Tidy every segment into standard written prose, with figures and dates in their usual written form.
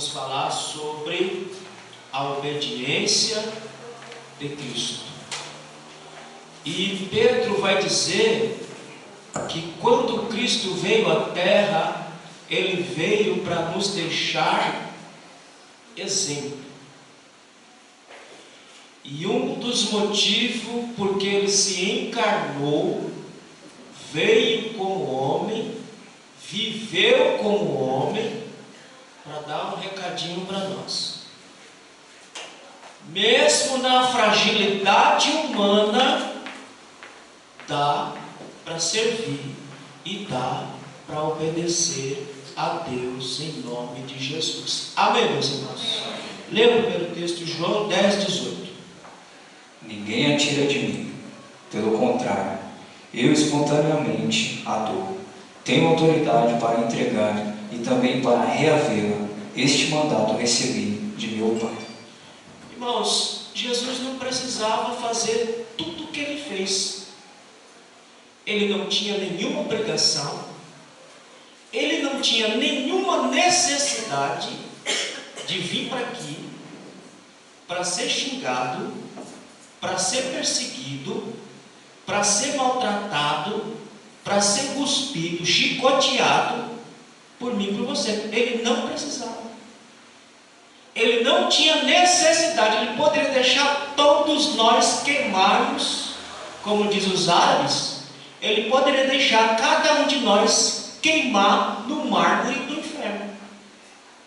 vamos falar sobre a obediência de Cristo. E Pedro vai dizer que quando Cristo veio à terra, ele veio para nos deixar exemplo. E um dos motivos porque ele se encarnou, veio como homem, viveu como homem, para dar um recadinho para nós. Mesmo na fragilidade humana, dá para servir e dá para obedecer a Deus em nome de Jesus. Amém, meus irmãos? Leia o primeiro texto, João 10, 18. Ninguém a tira de mim, pelo contrário, eu espontaneamente a dou. Tenho autoridade para entregar e também para reavê-la. Este mandato recebi de meu Pai. Irmãos, Jesus não precisava fazer tudo o que ele fez. Ele não tinha nenhuma obrigação, ele não tinha nenhuma necessidade de vir para aqui para ser xingado, para ser perseguido, para ser maltratado, para ser cuspido, chicoteado por mim e por você. Ele não precisava. Ele não tinha necessidade. Ele poderia deixar todos nós queimarmos, como diz os árabes. Ele poderia deixar cada um de nós queimar no mármore do inferno.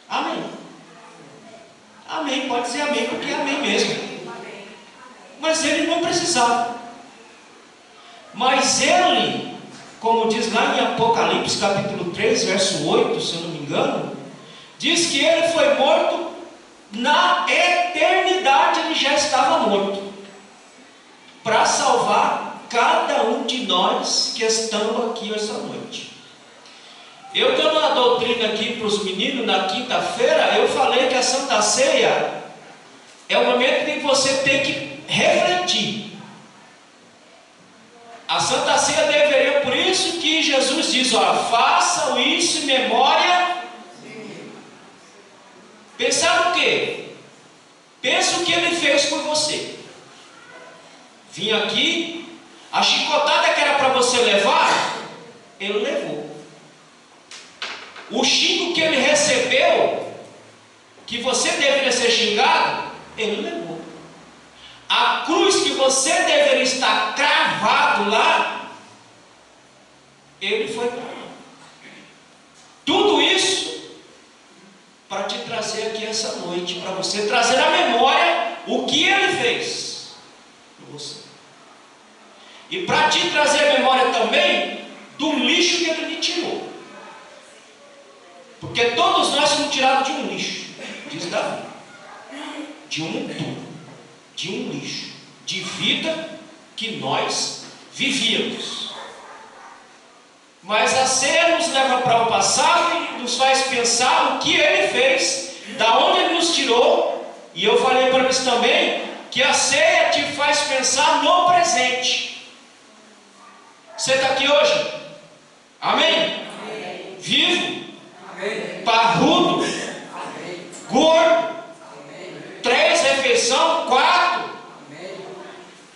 Amém. Amém. Pode dizer amém, porque é amém mesmo. Mas ele não precisava. Mas ele, como diz lá em Apocalipse capítulo 3, verso 8, se eu não me engano, diz que ele foi morto na eternidade. Ele já estava morto para salvar cada um de nós que estamos aqui esta noite. Eu dando uma doutrina aqui para os meninos na quinta-feira, eu falei que a Santa Ceia é o momento em que você tem que refletir. A Santa Ceia deveria, por isso que Jesus diz, façam isso em memória. Pensar o quê? Pensa o que ele fez por você. Vim aqui, a chicotada que era para você levar, ele levou. O xingo que ele recebeu, que você deveria ser xingado, ele levou. A cruz que você deveria estar cravado lá, ele foi para lá. Tudo isso para te trazer aqui essa noite, para você trazer à memória o que ele fez por você. E para te trazer a memória também do lixo que ele lhe tirou. Porque todos nós fomos tirados de um lixo, diz Davi. De um tubo, de um lixo, de vida que nós vivíamos. Mas a ceia nos leva para o passado e nos faz pensar o que ele fez, da onde ele nos tirou. E eu falei para eles também que a ceia te faz pensar no presente. Você está aqui hoje? Amém? Amém. Vivo? Amém. Parrudo? Amém. Gordo? Amém. 3 refeições? 4? Amém.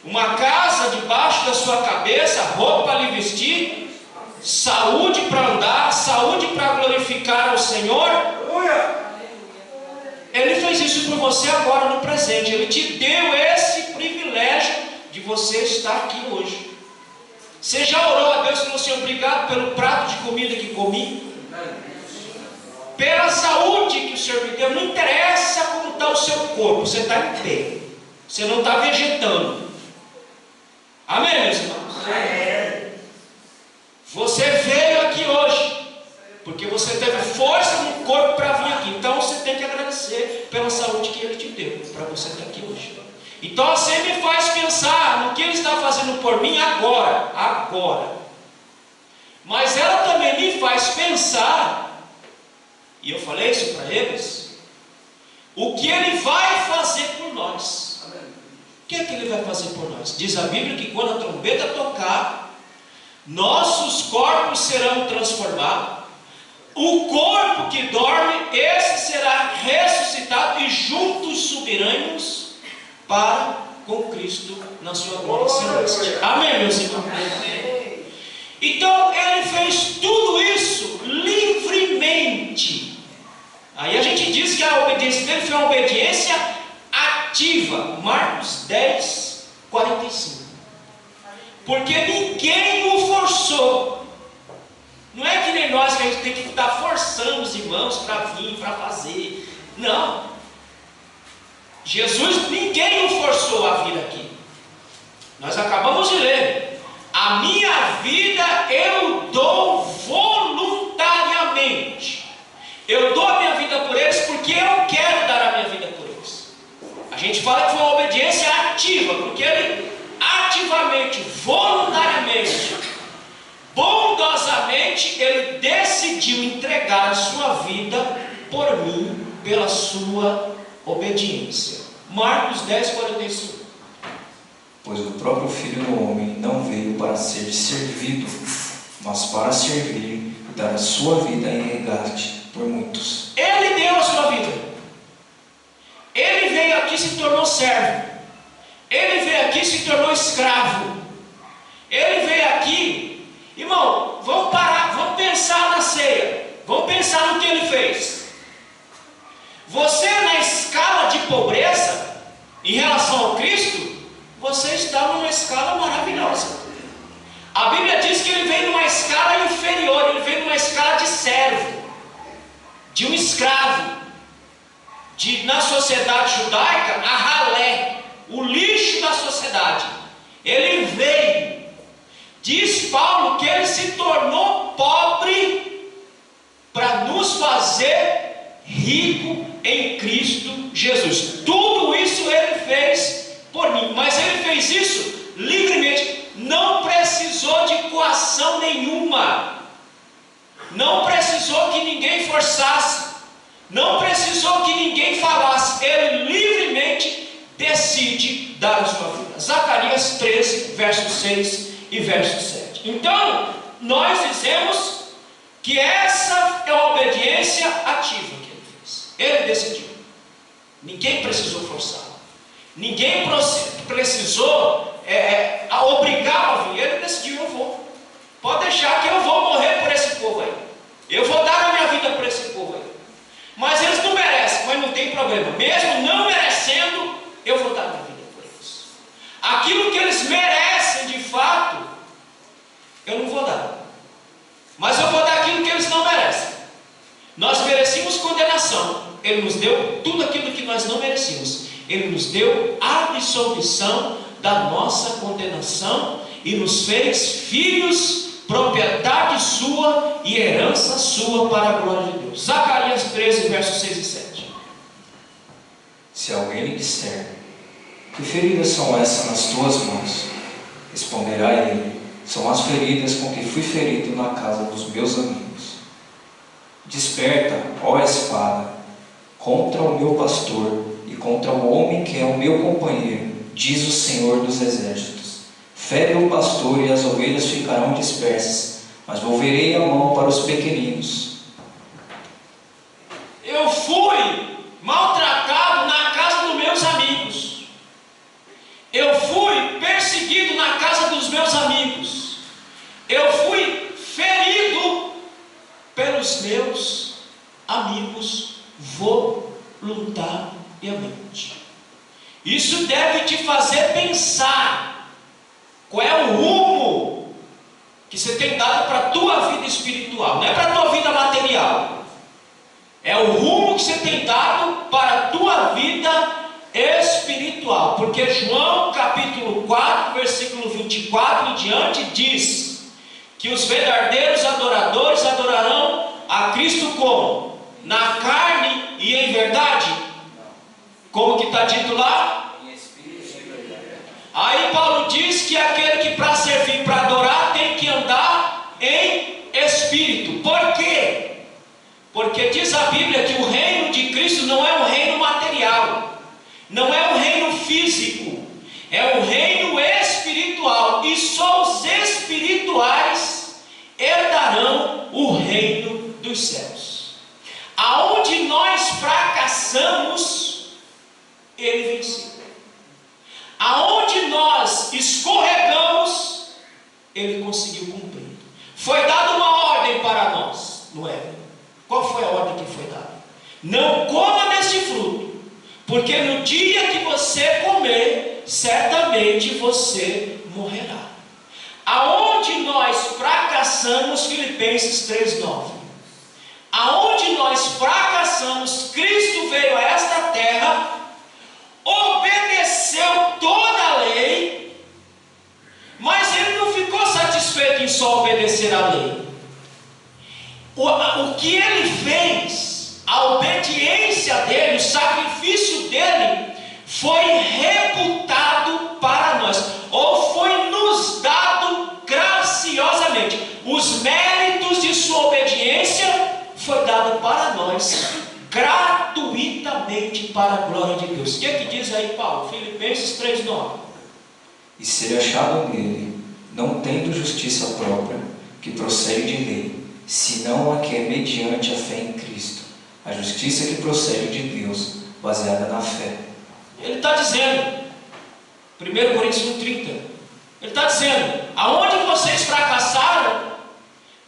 Uma casa debaixo da sua cabeça, roupa para lhe vestir, saúde para andar, saúde para glorificar ao Senhor. Ele fez isso por você agora no presente. Ele te deu esse privilégio de você estar aqui hoje. Você já orou a Deus e falou assim: obrigado pelo prato de comida que comi, pela saúde que o Senhor me deu. Não interessa como está o seu corpo, você está em pé, você não está vegetando. Amém, meus irmãos? Amém. Você veio aqui hoje porque você teve força no corpo para vir aqui. Então você tem que agradecer pela saúde que Ele te deu para você estar aqui hoje. Então você me faz pensar no que Ele está fazendo por mim agora. Mas ela também me faz pensar, e eu falei isso para eles, o que Ele vai fazer por nós. O que é que Ele vai fazer por nós? Diz a Bíblia que quando a trombeta tocar, nossos corpos serão transformados. O corpo que dorme, esse será para com Cristo na sua glória celeste. Amém, meus irmãos? Então ele fez tudo isso livremente. Aí a gente diz que a obediência dele foi uma obediência ativa. Marcos 10, 45. Porque ninguém o forçou. Não é que nem nós que a gente tem que estar forçando os irmãos para vir, para fazer. Não. Jesus, ninguém o forçou a vir aqui. Nós acabamos de ler. A minha vida eu dou voluntariamente. Eu dou a minha vida por eles porque eu quero dar a minha vida por eles. A gente fala que foi uma obediência ativa, porque ele ativamente, voluntariamente, bondosamente, ele decidiu entregar a sua vida por mim, pela sua obediência. Marcos 10, 45. Pois o próprio Filho do Homem não veio para ser servido, mas para servir e dar a sua vida em resgate por muitos. Ele deu a sua vida. Ele veio aqui e se tornou servo. Ele veio aqui e se tornou escravo. Ele veio aqui. Irmão, vamos parar, vamos pensar na ceia. Vamos pensar no que ele fez. Você, na escala de pobreza, em relação ao Cristo, você está numa escala maravilhosa. A Bíblia diz que ele veio numa escala inferior, ele veio numa escala de servo, de um escravo, na sociedade judaica, a ralé, o lixo da sociedade. Ele veio, diz Paulo que ele se tornou pobre para nos fazer rico em Cristo Jesus. Tudo isso ele fez por mim, mas ele fez isso livremente, não precisou de coação nenhuma, não precisou que ninguém forçasse, não precisou que ninguém falasse, ele livremente decide dar a sua vida. Zacarias 13, verso 6 e verso 7. Então, nós dizemos que essa é a obediência ativa que ele fez. Ele decidiu. Ninguém precisou forçar. Ninguém precisou obrigá-lo a vir. Ele decidiu, eu vou. Pode deixar que eu vou morrer por esse povo aí. Eu vou dar a minha vida por esse povo aí. Mas eles não merecem, mas não tem problema. Mesmo não merecendo, eu vou dar a minha vida por eles. Aquilo que eles merecem de fato, eu não vou dar. Mas eu vou dar aquilo que eles não merecem. Nós merecíamos condenação. Ele nos deu tudo aquilo que nós não merecíamos. Ele nos deu a absolvição da nossa condenação e nos fez filhos, propriedade sua e herança sua para a glória de Deus. Zacarias 13, versos 6 e 7. Se alguém lhe disser: que feridas são essas nas tuas mãos? Responderá ele: são as feridas com que fui ferido na casa dos meus amigos. Desperta, ó espada, contra o meu pastor e contra o homem que é o meu companheiro, diz o Senhor dos Exércitos. Fere o pastor e as ovelhas ficarão dispersas, mas volverei a mão para os pequeninos. Eu fui maltratado na casa dos meus amigos. Eu fui perseguido na casa dos meus amigos. Eu fui ferido pelos meus amigos voluntariamente. Isso deve te fazer pensar qual é o rumo que você tem dado para a tua vida espiritual. Não é para a tua vida material. É o rumo que você tem dado para a tua vida espiritual. Porque João capítulo 4, versículo 24 em diante diz que os verdadeiros adoradores adorarão a Cristo como? Na carne e em verdade? Como que está dito lá? Aí Paulo diz que aquele que para servir, para adorar, tem que andar em espírito. Por quê? Porque diz a Bíblia que o reino de Cristo não é um reino material, não é um reino físico, é um reino espiritual. E só os espirituais herdarão o reino dos céus. Aonde nós fracassamos, ele venceu. nós escorregamos, Ele conseguiu cumprir. Foi dada uma ordem para nós no Éden. Qual foi a ordem que foi dada? Não coma deste fruto, porque no dia que você comer, certamente você morrerá. Aonde nós fracassamos, Filipenses 3:9. Aonde nós fracassamos, Cristo veio a esta terra, obedeceu toda a lei, mas Ele não ficou satisfeito em só obedecer a lei. O que Ele fez, a obediência dele, o sacrifício dele, foi reputado para nós, ou foi nos dado graciosamente. Os méritos de sua obediência foi dado para nós gratuitamente para a glória de Deus. O que é que diz aí Paulo? Filipenses 3:9. E ser achado nele, não tendo justiça própria, que procede de lei, senão a que é mediante a fé em Cristo, a justiça que procede de Deus, baseada na fé. Ele está dizendo, 1 Coríntios 1:30, ele está dizendo, aonde vocês fracassaram,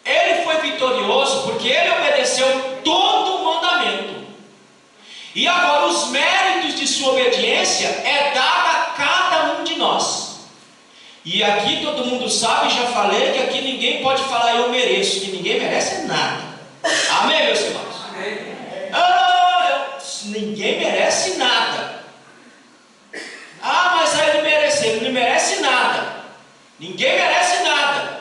Ele foi vitorioso, porque Ele obedeceu todo o mandamento. E agora os méritos de sua obediência é dado a cada um de nós. E aqui todo mundo sabe, já falei, que aqui ninguém pode falar eu mereço, que ninguém merece nada. Amém, meus irmãos? Amém. Ninguém merece nada. Mas aí ele merece. Ele não merece nada. Ninguém merece nada.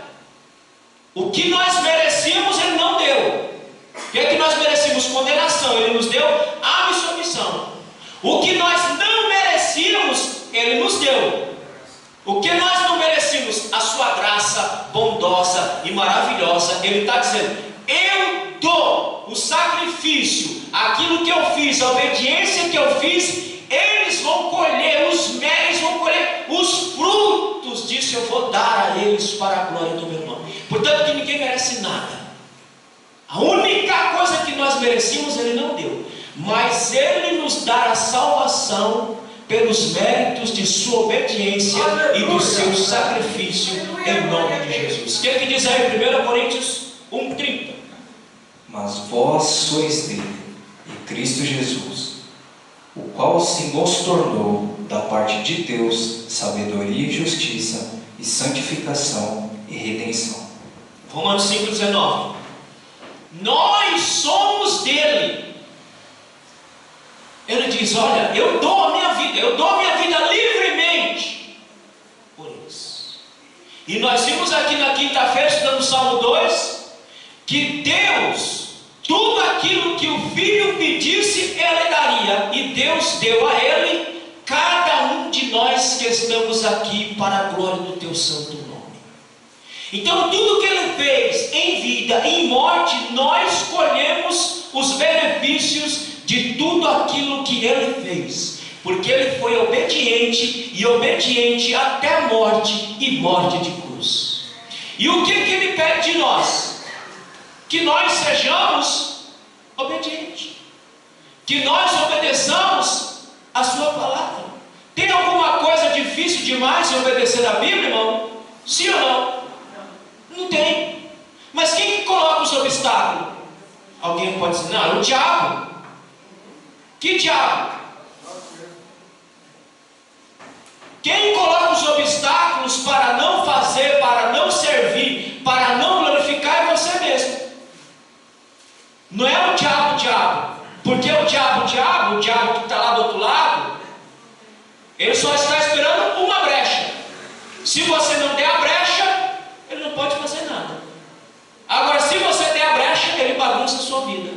O que nós merecíamos, Ele não deu. O que é que nós merecíamos? Condenação. Ele nos deu absolvição. O que nós não merecíamos, Ele nos deu. O que nós não merecíamos? A sua graça bondosa e maravilhosa. Ele está dizendo, eu dou o sacrifício, aquilo que eu fiz, a obediência que eu fiz, eles vão colher os méritos, vão colher os frutos disso, eu vou dar a eles para a glória do meu nome. Portanto, que ninguém merece nada. A única coisa que nós merecíamos, Ele não deu. Mas Ele nos dá a salvação pelos méritos de sua obediência e do seu sacrifício em nome de Jesus. O que é que diz aí em 1 Coríntios 1:30? Mas vós sois dele, e Cristo Jesus, o qual se nos tornou, da parte de Deus, sabedoria e justiça, e santificação e redenção. Romanos 5:19. Nós somos dele. Ele diz, olha, eu dou a minha vida livremente por eles. E nós vimos aqui na quinta-feira, estudando o Salmo 2, que Deus, tudo aquilo que o Filho pedisse, Ele daria. E Deus deu a Ele, cada um de nós que estamos aqui, para a glória do Teu santo nome. Então tudo que Ele fez em vida e em morte, nós colhemos os benefícios de tudo aquilo que Ele fez, porque Ele foi obediente, e obediente até a morte, e morte de cruz. E o que Ele pede de nós? Que nós sejamos obedientes, que nós obedeçamos a sua palavra. Tem alguma coisa difícil demais em obedecer a Bíblia, irmão? Sim ou não? Não tem. Mas quem que coloca os obstáculos? Alguém pode dizer, não, é o diabo. Que diabo? Quem coloca os obstáculos para não fazer, para não servir, para não glorificar, é você mesmo. Não é o diabo, porque o diabo que está lá do outro lado, ele só está esperando uma brecha. Se você não der a brecha, ele não pode fazer nada. Agora, se você der a brecha, ele bagunça a sua vida.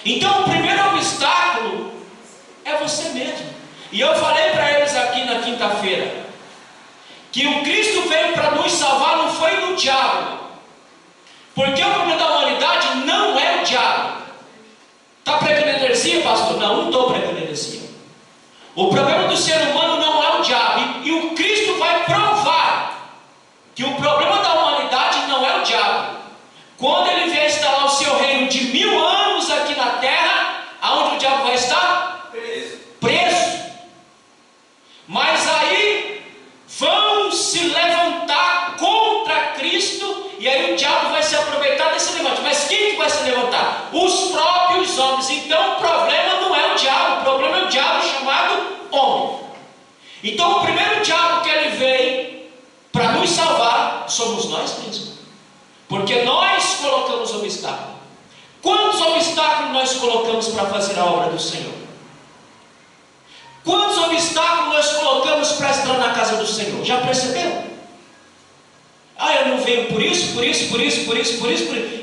Então, o primeiro obstáculo é você mesmo. E eu falei para eles aqui na quinta-feira, que o Cristo veio para nos salvar, não foi do diabo. Porque o problema da humanidade não é o diabo. Está pregando heresia, pastor? Não estou pregando heresia. O problema do ser humano não é o diabo. E o Cristo vai provar que o problema da humanidade não é o diabo. Quando Ele vier instalar o seu reino de 1000 anos aqui na terra, aonde o diabo vai estar? Preso. Mas aí vão Então o primeiro diabo que ele veio para nos salvar somos nós mesmos, porque nós colocamos obstáculos. Quantos obstáculos nós colocamos para fazer a obra do Senhor? Quantos obstáculos nós colocamos para estar na casa do Senhor? Já percebeu? Ah, eu não venho por isso.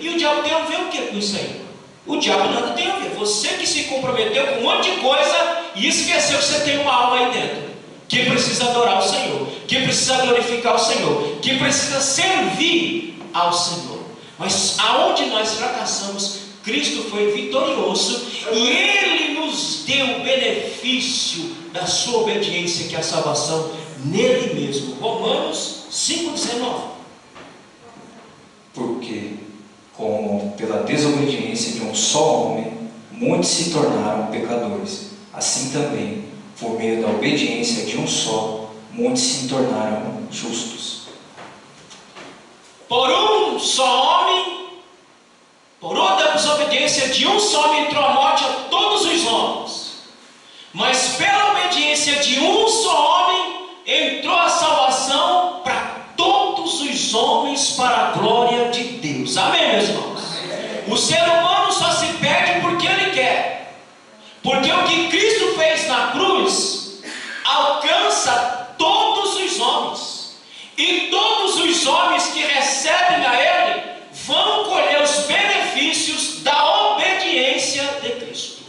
E o diabo tem a ver o que com isso aí? O diabo nada tem a ver. Você que se comprometeu com um monte de coisa e esqueceu que você tem uma alma aí dentro, que precisa adorar o Senhor, que precisa glorificar o Senhor, que precisa servir ao Senhor. Mas aonde nós fracassamos, Cristo foi vitorioso e Ele nos deu o benefício da sua obediência, que é a salvação nele mesmo. Romanos 5,19. Porque, como pela desobediência de um só homem, muitos se tornaram pecadores, assim também, por meio da obediência de um só, muitos se tornaram justos. Por um só homem, por outra desobediência de um só homem, entrou a morte a todos os homens. Mas pela obediência de um só homem, entrou a salvação para todos os homens, para a glória de Deus. Amém, meus irmãos? O ser humano só se perde porque ele quer. Porque o que Cristo fez na cruz alcança todos os homens. E todos os homens que recebem a Ele vão colher os benefícios da obediência de Cristo.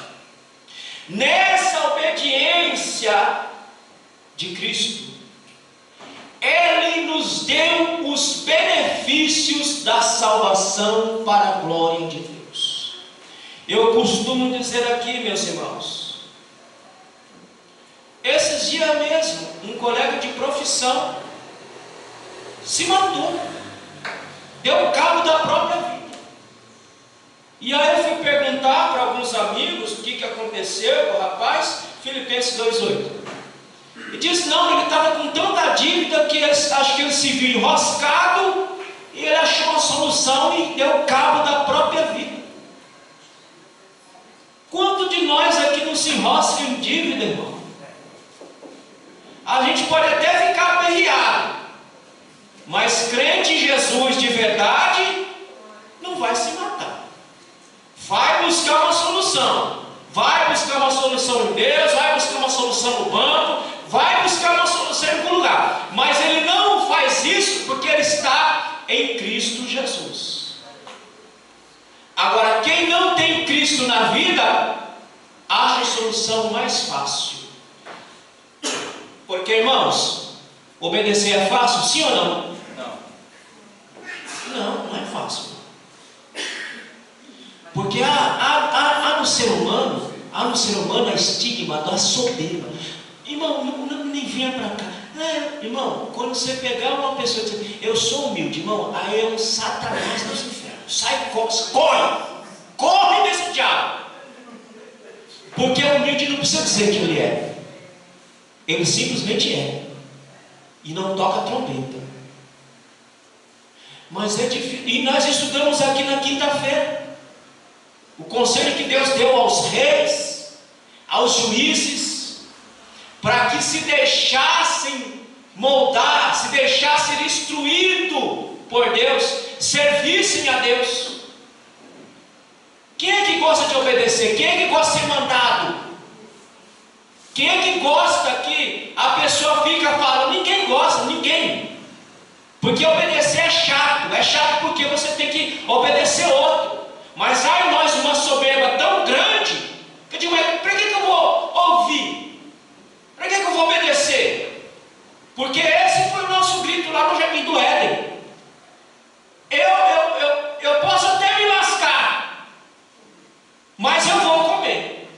Nessa obediência de Cristo, Ele nos deu os benefícios da salvação para a glória de Deus. Eu costumo dizer aqui, meus irmãos, esses dias mesmo, um colega de profissão se matou, deu cabo da própria vida. E aí eu fui perguntar para alguns amigos o que aconteceu com o rapaz. Filipenses 2,8. E disse: não, ele estava com tanta dívida que acho que ele se viu enroscado e ele achou uma solução e deu cabo da própria vida. Quanto de nós aqui não se enrosca em dívida, irmão? A gente pode até ficar aperreado, mas crente em Jesus de verdade não vai se matar. Vai buscar uma solução. Vai buscar uma solução em Deus, vai buscar uma solução no banco, vai buscar uma solução em algum lugar. Mas ele não faz isso porque ele está em Cristo Jesus. Agora, quem não tem Cristo na vida, acha a solução mais fácil. Porque, irmãos, obedecer é fácil, sim ou não? Não é fácil. Porque há no ser humano a estigma da soberba. Irmão, nem venha para cá. Irmão, quando você pegar uma pessoa e dizer: eu sou humilde, irmão, aí é um satanás dos infernos. Sai, corre desse diabo. Porque o humilde não precisa dizer que ele é. Ele simplesmente é. E não toca trombeta. Mas é difícil. E nós estudamos aqui na quinta-feira o conselho que Deus deu aos reis, aos juízes, para que se deixassem moldar, se deixassem instruído por Deus, servissem a Deus. Quem é que gosta de obedecer? Quem é que gosta de ser mandado? Quem é que gosta que a pessoa fica falando? Ninguém gosta, ninguém. Porque obedecer é chato porque você tem que obedecer outro. Mas há em nós uma soberba tão grande que eu digo: para que eu vou ouvir? Para que eu vou obedecer? Porque esse foi o nosso grito lá no Jardim do Éden. Eu posso até me lascar, mas eu vou comer,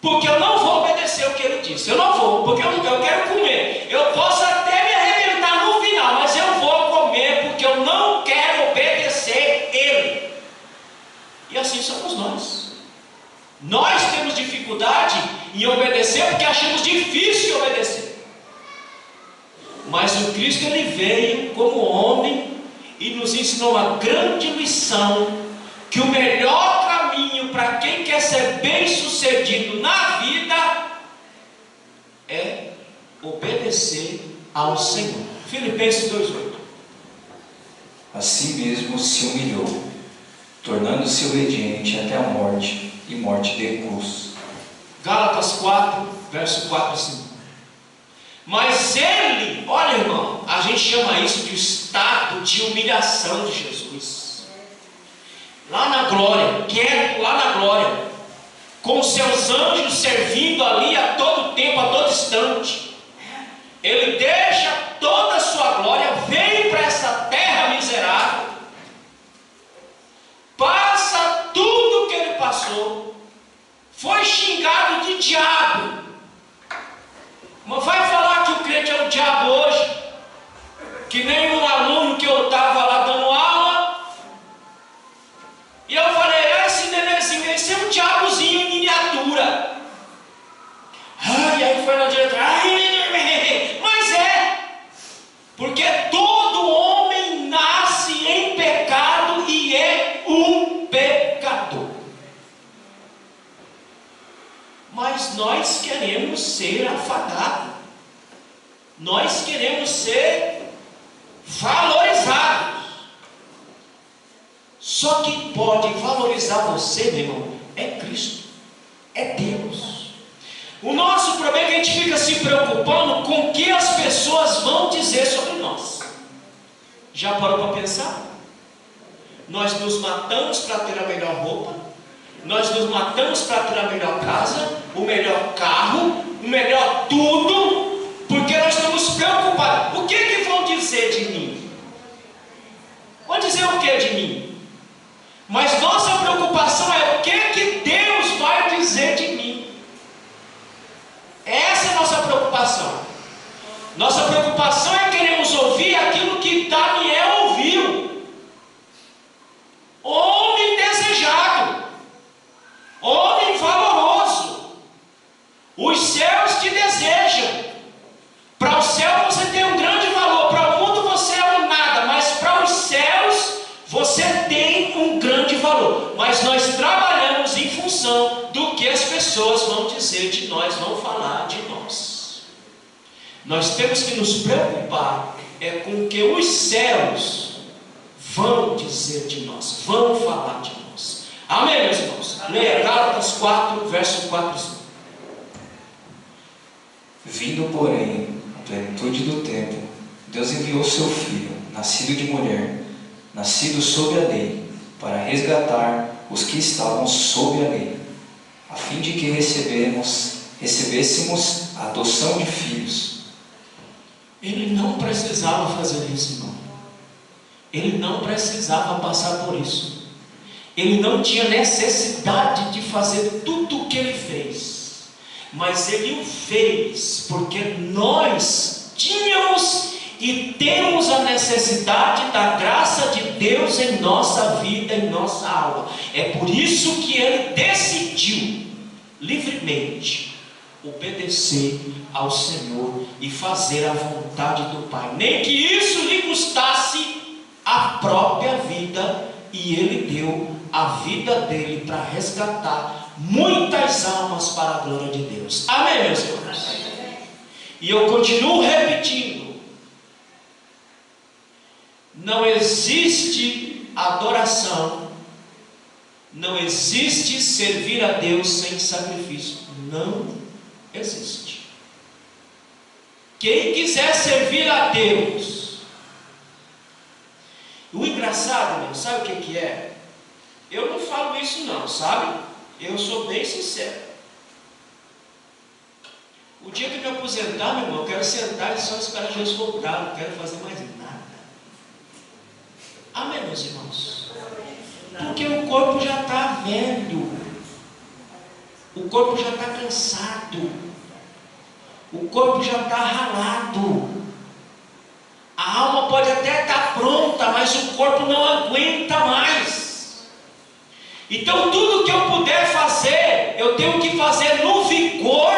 porque eu não vou obedecer o que ele disse. Eu não vou, porque eu quero comer. Eu posso até me arrebentar no final, mas eu vou comer, porque eu não quero obedecer ele. E assim somos nós. Nós temos dificuldade em obedecer porque achamos difícil obedecer. Mas o Cristo, ele veio como homem e nos ensinou uma grande lição: que o melhor caminho para quem quer ser bem sucedido na vida é obedecer obedecer ao Senhor. Filipenses 2:8. Assim mesmo se humilhou, tornando-se obediente até a morte e morte de cruz. Gálatas 4, verso 4 e 5. Mas ele, olha irmão, a gente chama isso de estado de humilhação de Jesus. Lá na glória, quieto lá na glória, com seus anjos servindo ali a todo tempo, a todo instante. Ele deixa toda a sua glória, vem para essa terra miserável, passa tudo que ele passou, foi xingado de diabo. Mas vai falar que o crente é o diabo hoje? Que nem um aluno que eu estava lá dando aula, e eu falei, esse nenenzinho, esse é um diabozinho em miniatura. E aí foi na diretora, mas é, porque todo homem nasce em pecado e é um pecador. Mas nós queremos ser afagados, nós queremos ser valorizados. Só quem pode valorizar você, meu irmão, é Cristo, é Deus. O nosso problema é que a gente fica se preocupando com o que as pessoas vão dizer sobre nós. Já parou para pensar? Nós nos matamos para ter a melhor roupa, nós nos matamos para ter a melhor casa, o melhor carro, o melhor tudo, porque nós estamos preocupados. O que vão dizer de mim? Vão dizer o que de mim? Mas nossa preocupação é o que Deus vai dizer de mim. Essa é a nossa preocupação. Nossa preocupação é queremos ouvir aquilo que Daniel ouviu. Homem desejado, homem valoroso. Os céus te desejam. Para o céu você tem um grande valor, para o mundo você é um nada, mas para os céus você tem um grande valor. Mas nós trabalhamos em função do que as pessoas vão dizer de nós, vão falar de nós. Nós temos que nos preocupar com o que os céus vão dizer de nós, vão falar de nós. Amém, meus irmãos? Leia Gálatas 4, verso 4 e 5. Vindo, porém, a plenitude do tempo, Deus enviou seu Filho, nascido de mulher, nascido sob a lei, para resgatar os que estavam sob a lei, a fim de que recebêssemos a adoção de filhos. Ele não precisava fazer isso, irmão. Ele não precisava passar por isso. Ele não tinha necessidade de fazer tudo o que ele fez. Mas ele o fez porque nós tínhamos e temos a necessidade da graça de Deus em nossa vida, em nossa alma. É por isso que ele decidiu livremente obedecer ao Senhor e fazer a vontade do Pai, nem que isso lhe custasse a própria vida, e ele deu a vida dele para resgatar muitas almas para a glória de Deus. Amém, meus irmãos? E eu continuo repetindo: não existe adoração, não existe servir a Deus sem sacrifício. Não existe. Quem quiser servir a Deus, o engraçado, meu, sabe o que é? Eu não falo isso não, sabe? Eu sou bem sincero. O dia que eu me aposentar, meu irmão, eu quero sentar e só esperar Jesus voltar, não quero fazer mais nada. Amém, meus irmãos? Porque o corpo já está velho, o corpo já está cansado, o corpo já está ralado, a alma pode até estar pronta, mas o corpo não aguenta mais. Então tudo que eu puder fazer, eu tenho que fazer no vigor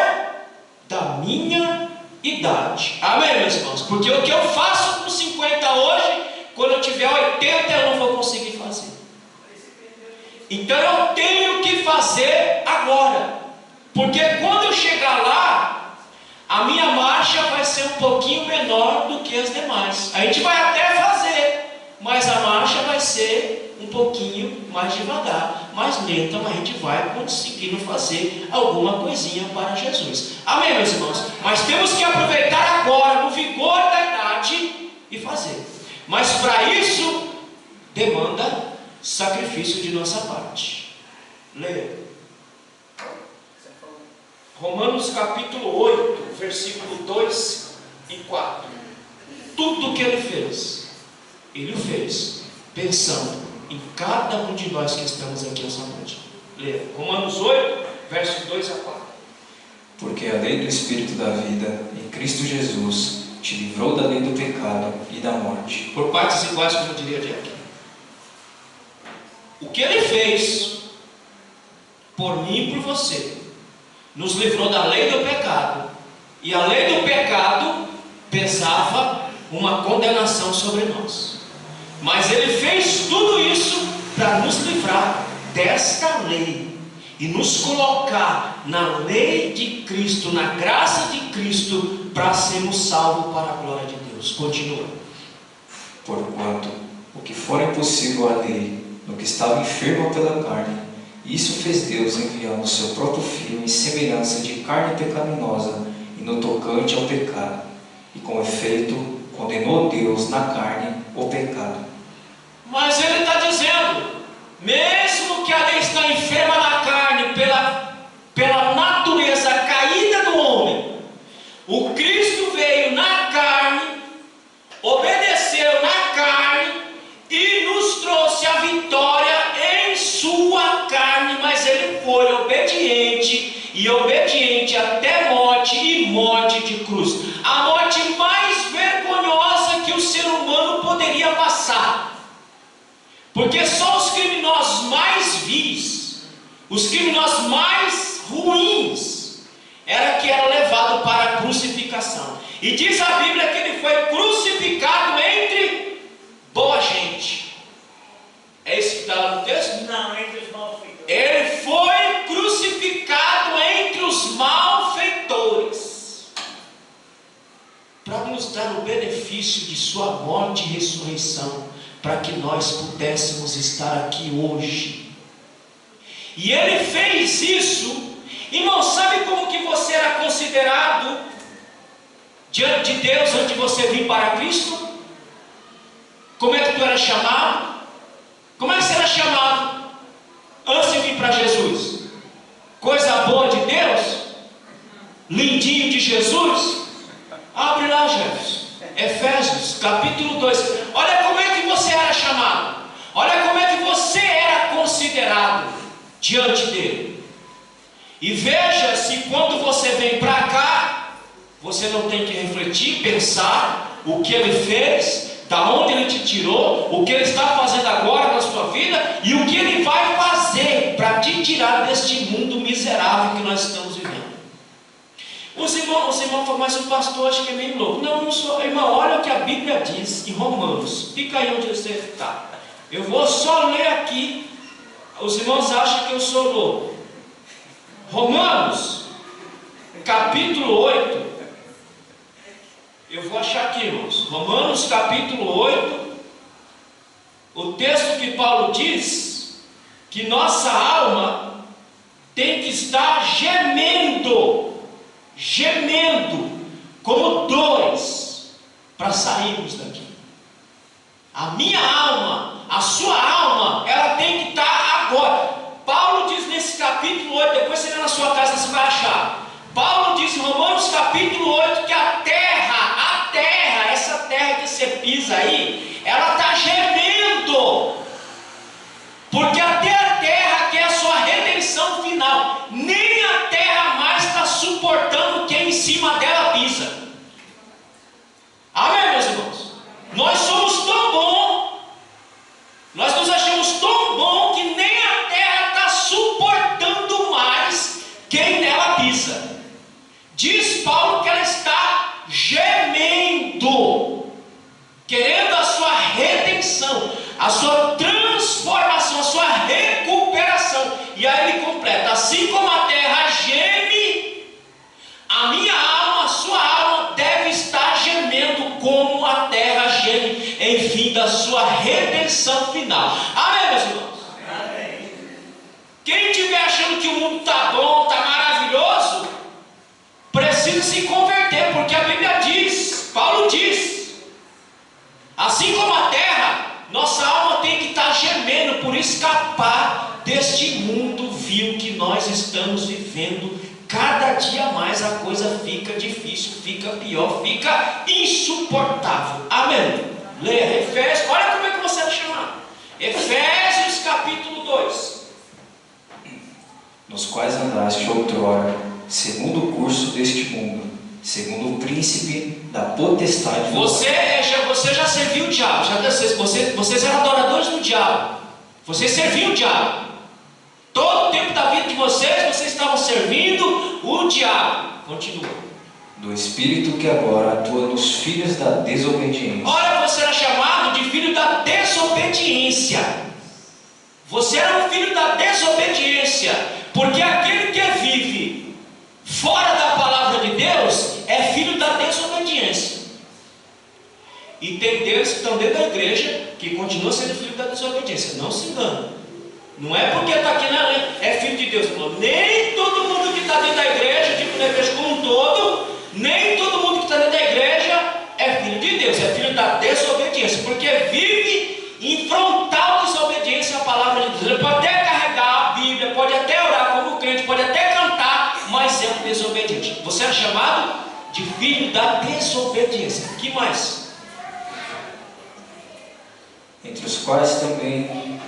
da minha idade. Amém, meus irmãos? Porque o que eu faço com 50 hoje, quando eu tiver 80 eu não vou conseguir fazer. Então eu tenho que fazer agora, porque quando eu chegar lá, a minha marcha vai ser um pouquinho menor do que as demais. A gente vai até fazer, mas a marcha vai ser um pouquinho mais devagar, mais lenta, mas a gente vai conseguindo fazer alguma coisinha para Jesus. Amém, meus irmãos? Mas temos que aproveitar agora, no vigor da idade, e fazer. Mas para isso, demanda sacrifício de nossa parte. Leia. Romanos capítulo 8, versículo 2 e 4. Tudo o que ele fez pensando em cada um de nós que estamos aqui essa noite. Leia. Romanos 8, versos 2 a 4. Porque a lei do Espírito da vida em Cristo Jesus te livrou da lei do pecado e da morte. Por partes iguais, como diria Jack. O que ele fez por mim e por você nos livrou da lei do pecado. E a lei do pecado pesava uma condenação sobre nós. Mas ele fez tudo isso para nos livrar desta lei e nos colocar na lei de Cristo, na graça de Cristo, para sermos salvos para a glória de Deus. Continua. Porquanto o que for impossível à lei, no que estava enfermo pela carne, isso fez Deus enviando o seu próprio Filho em semelhança de carne pecaminosa e no tocante ao pecado, e com efeito condenou Deus na carne o pecado. Mas ele está dizendo, mesmo que a lei está enferma na carne pela natureza caída do homem, o Cristo veio na carne, obedeceu na carne e nos trouxe a vitória em sua carne, mas ele foi obediente, e obediente até morte, e morte de cruz. A morte mais vergonhosa que o ser humano poderia passar. Porque só os criminosos mais vis, os criminosos mais ruins, era levado para a crucificação. E diz a Bíblia que ele foi crucificado entre boa gente. É isso que está lá no texto? Não, entre os malfeitores. Ele foi crucificado entre os malfeitores, para nos dar o benefício de sua morte e ressurreição, para que nós pudéssemos estar aqui hoje. E ele fez isso. Irmão, sabe como que você era considerado diante de Deus antes de você vir para Cristo? Como é que tu era chamado? Como é que você era chamado antes de vir para Jesus? Coisa boa de Deus? Lindinho de Jesus? Abre lá, Jefferson. Efésios capítulo 2. Olha como é que você era chamado. Olha como é que você era considerado diante dele. E veja se quando você vem para cá, você não tem que refletir, pensar o que ele fez, da onde ele te tirou, o que ele está fazendo agora na sua vida e o que ele vai fazer para te tirar deste mundo miserável que nós estamos vivendo. Os irmãos falam, mas o pastor acho que é meio louco. Não, não sou. Irmão, olha o que a Bíblia diz em Romanos. Fica aí onde você está. Eu vou só ler aqui. Os irmãos acham que eu sou louco. Romanos, capítulo 8. Eu vou achar aqui, irmãos. Romanos, capítulo 8. O texto que Paulo diz que nossa alma tem que estar gemendo como dores para sairmos daqui. A minha alma, a sua alma, ela tem que estar agora. Paulo diz nesse capítulo 8, depois você lê na sua casa, você vai achar. Paulo diz em Romanos capítulo 8 que a terra, essa terra que você pisa aí, ela está gemendo. Porque até a terra quer a sua redenção final. Nem a terra mais está suportando quem em cima dela pisa. Amém, meus irmãos? Nós somos tão bons, nós nos achamos tão bom que nem a terra está suportando mais quem nela pisa. Diz Paulo que ela está gemendo, querendo a sua redenção da sua redenção final. Amém, meus irmãos? Amém. Quem estiver achando que o mundo está bom, está maravilhoso, precisa se converter, porque a Bíblia diz, Paulo diz, assim como a terra, nossa alma tem que estar gemendo por escapar deste mundo vil que nós estamos vivendo. Cada dia mais a coisa fica difícil, fica pior, fica insuportável. Amém? Leia Efésios, olha como é que você vai chamar. Efésios capítulo 2. Nos quais andaste outrora, segundo o curso deste mundo, segundo o príncipe da potestade do Você já serviu o diabo, vocês eram adoradores do diabo, vocês serviam o diabo. Todo o tempo da vida de vocês estavam servindo o diabo. Continua. do espírito que agora atua nos filhos da desobediência. Ora, você era chamado de filho da desobediência. Você era um filho da desobediência, porque aquele que vive fora da palavra de Deus é filho da desobediência. E tem deles que estão dentro da igreja que continua sendo filho da desobediência. Não se engane. Não é porque está aqui na lei, é filho de Deus. Nem todo mundo que está dentro da igreja, tipo na igreja como um todo, nem todo mundo que está dentro da igreja é filho de Deus, é filho da desobediência, porque vive em frontal desobediência à palavra de Deus. Ele pode até carregar a Bíblia, pode até orar como crente, pode até cantar, mas é um desobediente. Você é chamado de filho da desobediência. Que mais? Entre os quais também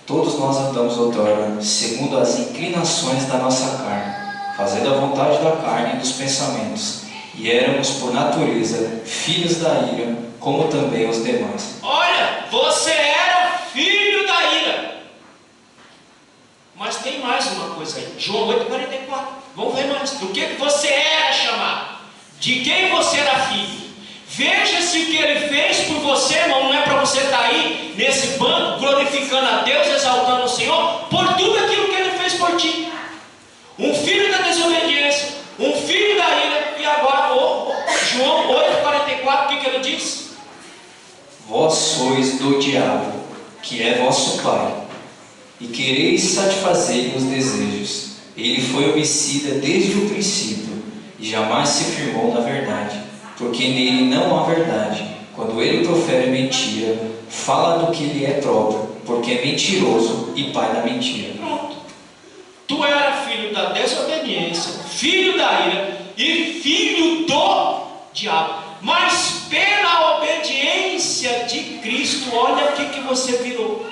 todos nós andamos outrora, segundo as inclinações da nossa carne, fazendo a vontade da carne e dos pensamentos, e éramos por natureza filhos da ira, como também os demais. Olha, você era filho da ira. Mas tem mais uma coisa aí. João 8,44. Vamos ver mais. Do que você era chamado? De quem você era filho? Veja se o que ele fez por você, irmão, não é para você estar aí nesse banco glorificando a Deus, exaltando o Senhor, por tudo aquilo que ele fez por ti. Um filho da desobediência, um filho da ira, e agora João 8,44, o que ele diz? Vós sois do diabo, que é vosso pai, e quereis satisfazer os desejos. Ele foi homicida desde o princípio, e jamais se firmou na verdade, porque nele não há verdade. Quando ele profere mentira, fala do que lhe é próprio, porque é mentiroso e pai da mentira. Pronto. Tu era filho da desobediência, filho da ira e filho do diabo. Mas pela obediência de Cristo, olha o que você virou.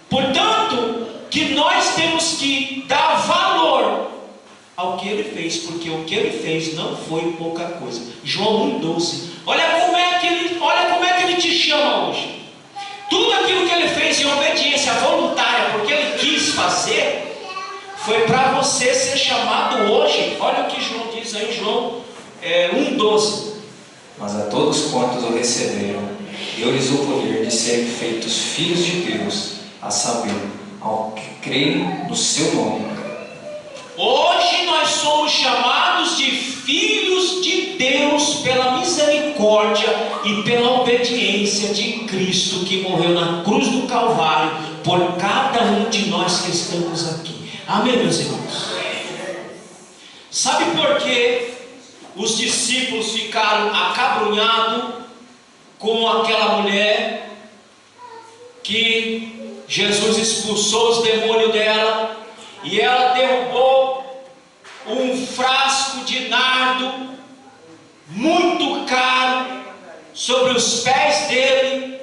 Portanto, que nós temos que dar valor ao que ele fez, porque o que ele fez não foi pouca coisa. João 1,12. Olha como é que ele te chama hoje. Tudo aquilo que ele fez em obediência voluntária, porque ele quis fazer, foi para você ser chamado hoje. Olha o que João diz aí, João 1,12. Mas a todos quantos o receberam, deu-lhes o poder de serem feitos filhos de Deus, a saber, ao que creem no seu nome. Hoje nós somos chamados de filhos de Deus pela misericórdia e pela obediência de Cristo, que morreu na cruz do Calvário por cada um de nós que estamos aqui. Amém, meus irmãos? Sabe por que os discípulos ficaram acabrunhados com aquela mulher que Jesus expulsou os demônios dela? E ela derrubou um frasco de nardo muito caro sobre os pés dele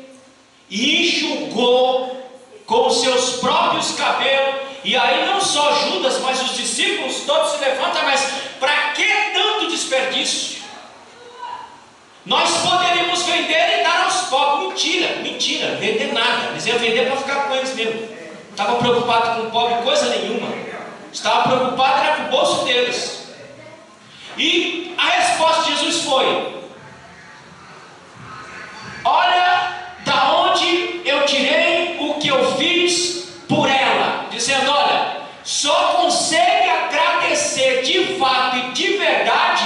e enxugou com os seus próprios cabelos. E aí não só Judas, mas os discípulos todos se levantam. Mas para que tanto desperdício? Nós poderíamos vender e dar aos pobres. Mentira, vender nada. Eles iam vender para ficar com eles mesmo. Não estava preocupado com o pobre coisa nenhuma. Estava preocupado era com o bolso deles. E a resposta de Jesus foi: olha da onde eu tirei o que eu fiz por ela. Dizendo: olha, só consegue agradecer de fato e de verdade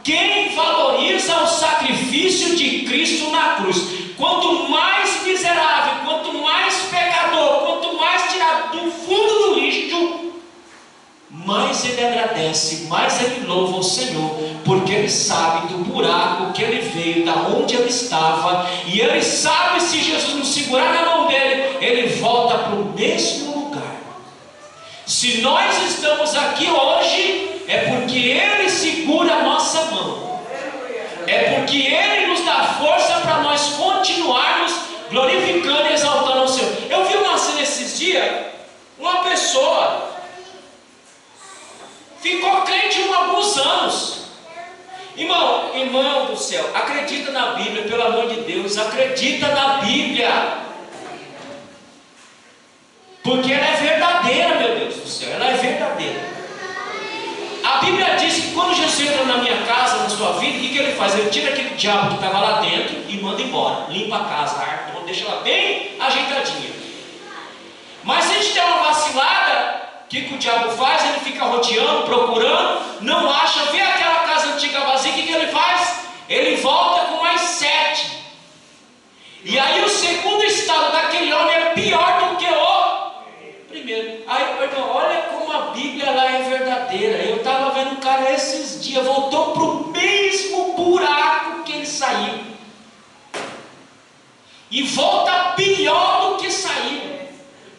quem valoriza o sacrifício de Cristo na cruz. quanto mais miserável, quanto mais pecador, quanto mais tirado do fundo do lixo, mais ele agradece, mais ele louva o Senhor, porque ele sabe do buraco que ele veio, da onde ele estava, e ele sabe, se Jesus não segurar na mão dele, ele volta para o mesmo lugar. Se nós estamos aqui hoje, é porque ele segura a nossa mão, é porque ele nos dá força para nós continuarmos glorificando e exaltando o Senhor. Eu vi uma cena esses dias, uma pessoa ficou crente há alguns anos. Irmão do céu, acredita na Bíblia, pelo amor de Deus, acredita na Bíblia, porque ela é verdadeira, meu Deus do céu, ela é verdadeira. A Bíblia diz que quando Jesus entra na minha casa, na sua vida, o que ele faz? Ele tira aquele diabo que estava lá dentro e manda embora, limpa a casa, deixa ela bem ajeitadinha. Mas se a gente der uma vacilada, o que o diabo faz? Ele fica rodeando, procurando, não acha, vê aquela casa antiga vazia, o que ele faz? Ele volta com mais 7. E aí o segundo estado daquele homem é pior do que o primeiro. Aí, irmão, olha como a Bíblia lá é verdadeira. Eu estava vendo um cara esses dias, voltou para o mesmo buraco que ele saiu, e volta pior do que saiu,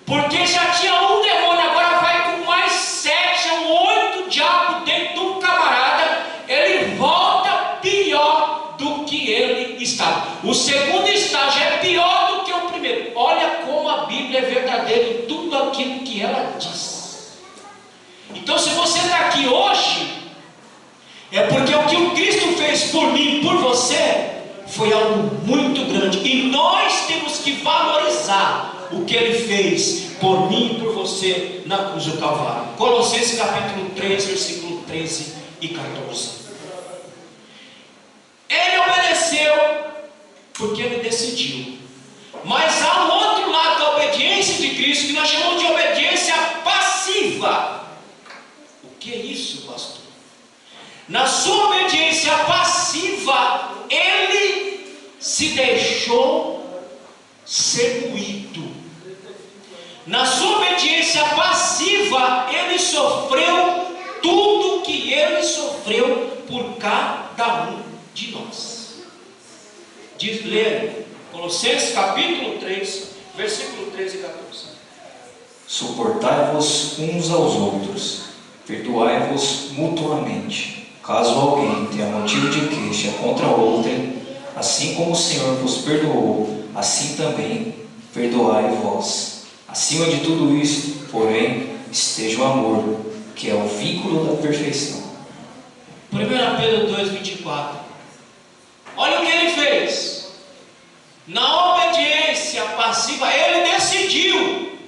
porque já tinha um demônio, agora vai com mais 7, 8 diabos dentro de um camarada. Ele volta pior do que ele estava. O segundo estágio é pior do que o primeiro. Olha como a Bíblia é verdadeira em tudo aquilo que ela diz. Então, se você está aqui hoje, é porque o que o Cristo fez por mim e por você foi algo muito grande, e nós temos que valorizar o que ele fez por mim e por você na cruz do Calvário. Colossenses capítulo 3, versículo 13 e 14. Ele obedeceu porque ele decidiu, mas há um outro lado da obediência de Cristo que nós chamamos de obediência passiva. O que é isso, pastor? Na sua obediência passiva, ele se deixou ser moído. Na sua obediência passiva, ele sofreu tudo que ele sofreu por cada um de nós. Diz, ler Colossenses capítulo 3, versículo 13 e 14. Suportai-vos uns aos outros, perdoai-vos mutuamente, caso alguém tenha motivo de queixa contra outrem, assim como o Senhor vos perdoou, assim também perdoai vós. Acima de tudo isso, porém, esteja o amor, que é o vínculo da perfeição. 1 Pedro 2, 24. Olha o que ele fez. Na obediência passiva, ele decidiu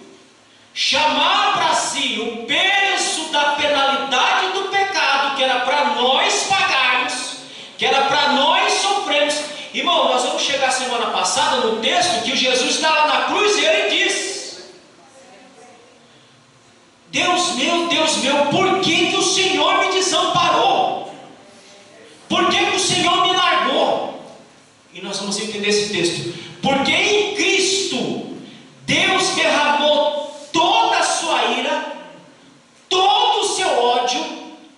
chamar para si o peso da penalidade do pecado, que era para nós pagarmos, que era para nós sofrermos. Irmão, nós vamos chegar semana passada no texto que Jesus está lá na cruz e ele diz: Deus meu, por que o Senhor me desamparou? Por que o Senhor me largou? E nós vamos entender esse texto. Porque em Cristo, Deus derramou toda a sua ira, todo o seu ódio,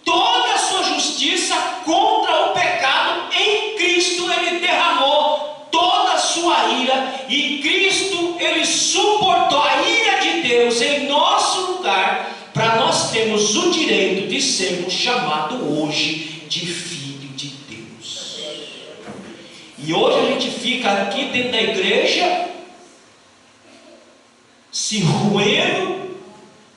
toda a sua justiça contra o pecado. Em Cristo ele derramou toda a sua ira, e em Cristo ele suportou a ira de Deus em nosso lugar, para nós termos o direito de sermos chamados hoje de filho de Deus. E hoje a gente fica aqui dentro da igreja se roendo,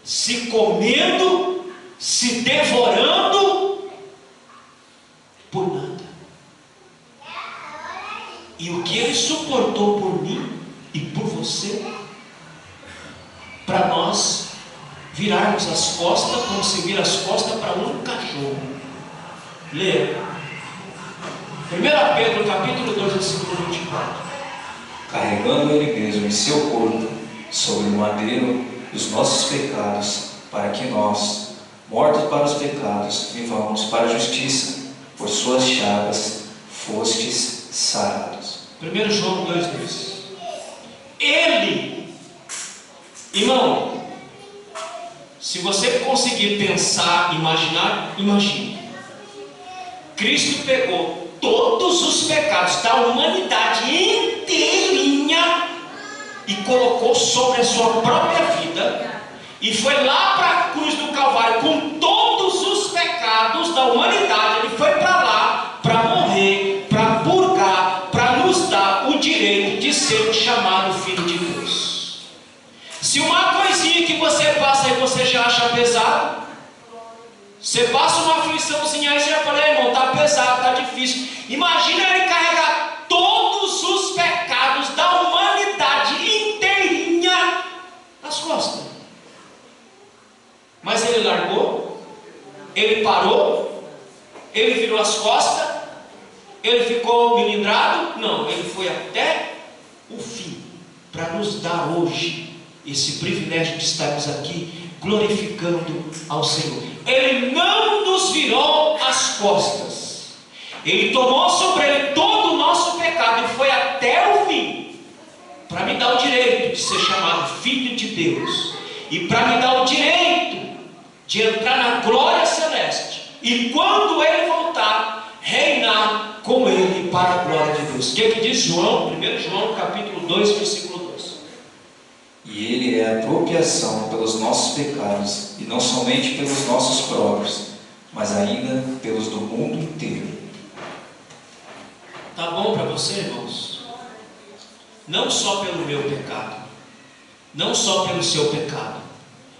se comendo, se devorando por nada. E o que ele suportou por mim e por você, para nós virarmos as costas, como se vira as costas para um cachorro. Lê 1 Pedro capítulo 2, versículo 24. Carregando ele mesmo em seu corpo sobre o madeiro os nossos pecados, para que nós, mortos para os pecados, vivamos para a justiça. Por suas chagas fostes sarados. 1 João 2,2. Ele, irmão, se você conseguir pensar, imaginar, imagine. Cristo pegou todos os pecados da humanidade inteirinha e colocou sobre a sua própria vida, e foi lá para a cruz do Calvário com todos os pecados da humanidade. Ele foi para lá para morrer, para purgar, para nos dar o direito de ser chamado filho de Deus. Se uma coisinha que você passa e você já acha pesado, você passa uma afliçãozinha aí, você já fala: irmão, está pesado, está difícil. Imagina ele carregar todos os pecados da humanidade inteirinha nas costas. Mas ele largou, ele parou, ele virou as costas, ele ficou melindrado? Não, ele foi até o fim, para nos dar hoje esse privilégio de estarmos aqui glorificando ao Senhor. Ele não nos virou as costas, ele tomou sobre ele todo o nosso pecado e foi até o fim, para me dar o direito de ser chamado filho de Deus, e para me dar o direito de entrar na glória celeste, e quando ele voltar, reinar com ele para a glória de Deus. O que diz João? 1 João capítulo 2, versículo 2. E ele é a propiciação pelos nossos pecados, e não somente pelos nossos próprios, mas ainda pelos do mundo inteiro. Tá bom para você, irmãos? Não só pelo meu pecado, não só pelo seu pecado,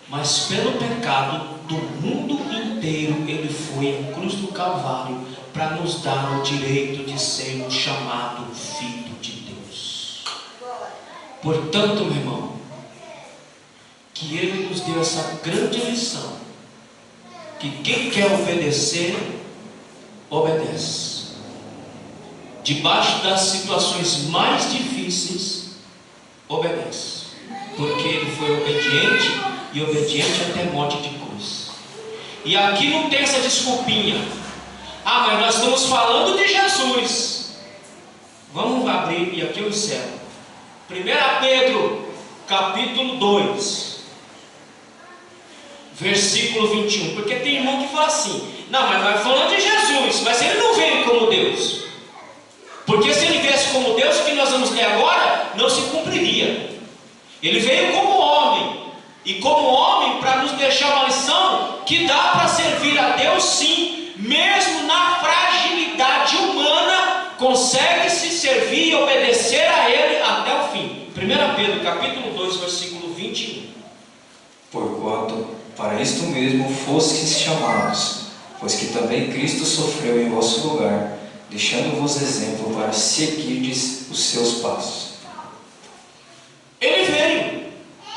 mas pelo pecado do mundo inteiro. Ele foi à cruz do Calvário para nos dar o direito de sermos chamados filho de Deus. Portanto, meu irmão, que ele nos deu essa grande lição, que quem quer obedecer, obedece. Debaixo das situações mais difíceis, obedece, porque ele foi obediente, e obediente até morte de cruz. E aqui não tem essa desculpinha: ah, mas nós estamos falando de Jesus. Vamos abrir, e aqui eu encerro. 1 Pedro capítulo 2, versículo 21. Porque tem irmão que fala assim: não, mas nós falando de Jesus, mas ele não veio como Deus. Porque se ele viesse como Deus, o que nós vamos ler agora não se cumpriria. Ele veio como homem, e como homem para nos deixar uma lição que dá para servir a Deus sim, mesmo na fragilidade humana, consegue-se servir e obedecer a Ele até o fim. 1 Pedro capítulo 2, versículo 21. Porquanto para isto mesmo fostes chamados, pois que também Cristo sofreu em vosso lugar, deixando-vos exemplo para seguirdes os seus passos. Ele veio,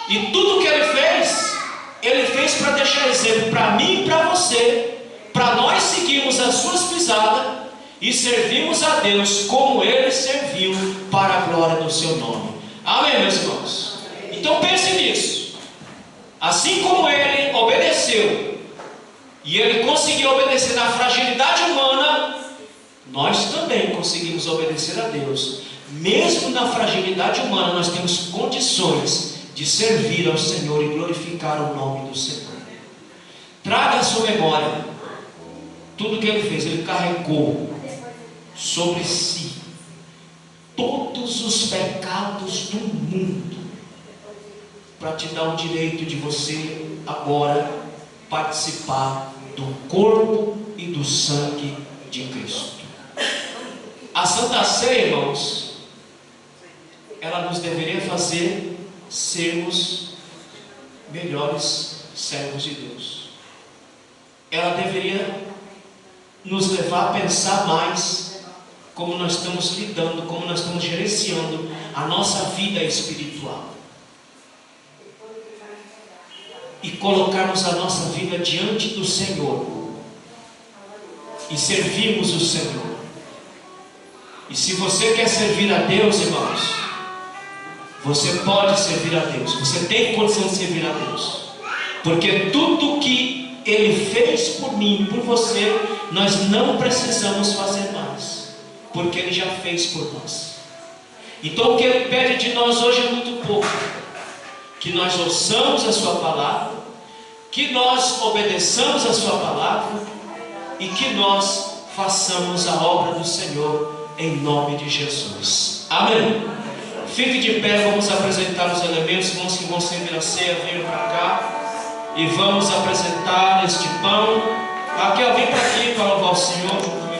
e tudo que ele fez para deixar exemplo para mim e para você, para nós seguirmos as suas pisadas e servirmos a Deus como ele serviu, para a glória do seu nome. Amém, meus irmãos? Então pense nisso. Assim como ele obedeceu, e ele conseguiu obedecer na fragilidade humana, nós também conseguimos obedecer a Deus. Mesmo na fragilidade humana, nós temos condições de servir ao Senhor e glorificar o nome do Senhor. Traga à sua memória tudo que ele fez. Ele carregou sobre si todos os pecados do mundo, para te dar o direito de você agora participar do corpo e do sangue de Cristo. A Santa Ceia, irmãos, ela nos deveria fazer sermos melhores servos de Deus. Ela deveria nos levar a pensar mais como nós estamos lidando, como nós estamos gerenciando a nossa vida espiritual, e colocarmos a nossa vida diante do Senhor e servirmos o Senhor. E se você quer servir a Deus, irmãos, você pode servir a Deus, você tem condição de servir a Deus, porque tudo que Ele fez por mim e por você, nós não precisamos fazer mais, porque Ele já fez por nós. Então o que Ele pede de nós hoje é muito pouco. Que nós ouçamos a sua palavra, que nós obedeçamos a sua palavra e que nós façamos a obra do Senhor em nome de Jesus. Amém. Fique de pé, vamos apresentar os elementos. Irmãos que vão servir a ceia, venham para cá e vamos apresentar este pão. Aqui, vem para aqui para louvar o Senhor.